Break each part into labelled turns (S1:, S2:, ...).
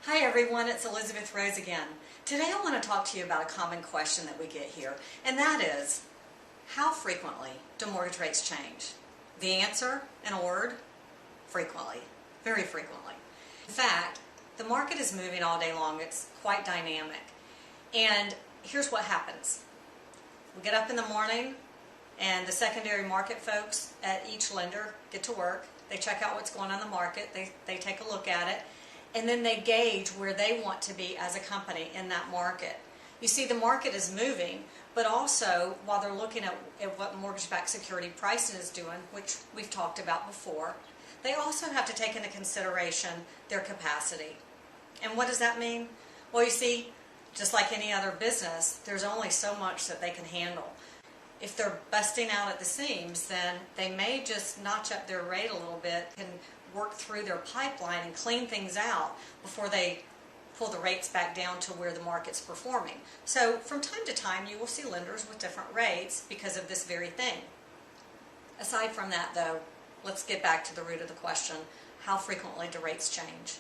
S1: Hi everyone, it's Elizabeth Rose again. Today I want to talk to you about a common question that we get here, and that is, how frequently do mortgage rates change? The answer, in a word, frequently. Very frequently. In fact, the market is moving all day long. It's quite dynamic. And here's what happens. We get up in the morning and the secondary market folks at each lender get to work. They check out what's going on in the market. They take a look at it. And then they gauge where they want to be as a company in that market. You see, the market is moving, but also while they're looking at what mortgage-backed security pricing is doing, which we've talked about before, they also have to take into consideration their capacity. And what does that mean? Well, you see, just like any other business, there's only so much that they can handle. If they're busting out at the seams, then they may just notch up their rate a little bit and work through their pipeline and clean things out before they pull the rates back down to where the market's performing. So from time to time you will see lenders with different rates because of this very thing. Aside from that though, let's get back to the root of the question. How frequently do rates change?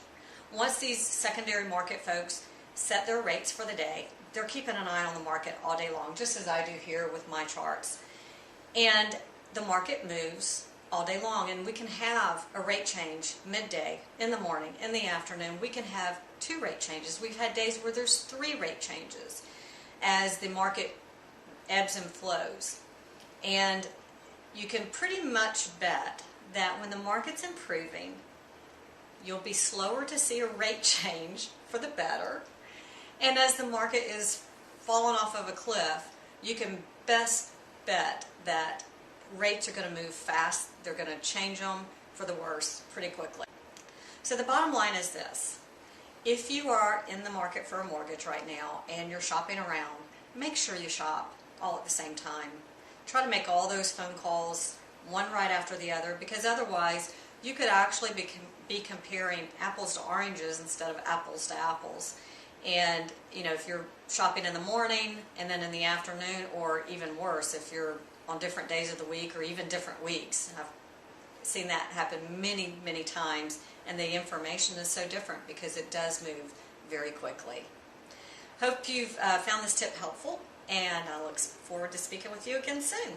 S1: Once these secondary market folks set their rates for the day, they're keeping an eye on the market all day long, just as I do here with my charts. And the market moves all day long, and we can have a rate change midday, in the morning, in the afternoon. We can have 2 rate changes. We've had days where there's 3 rate changes as the market ebbs and flows. And you can pretty much bet that when the market's improving, you'll be slower to see a rate change for the better. And as the market is falling off of a cliff, you can best bet that rates are going to move fast. They're going to change them for the worse pretty quickly. So the bottom line is this. If you are in the market for a mortgage right now and you're shopping around, make sure you shop all at the same time. Try to make all those phone calls one right after the other, because otherwise you could actually be comparing apples to oranges instead of apples to apples. And if you're shopping in the morning and then in the afternoon, or even worse, if you're on different days of the week or even different weeks. I've seen that happen many, many times, and the information is so different because it does move very quickly. Hope you've found this tip helpful, and I look forward to speaking with you again soon.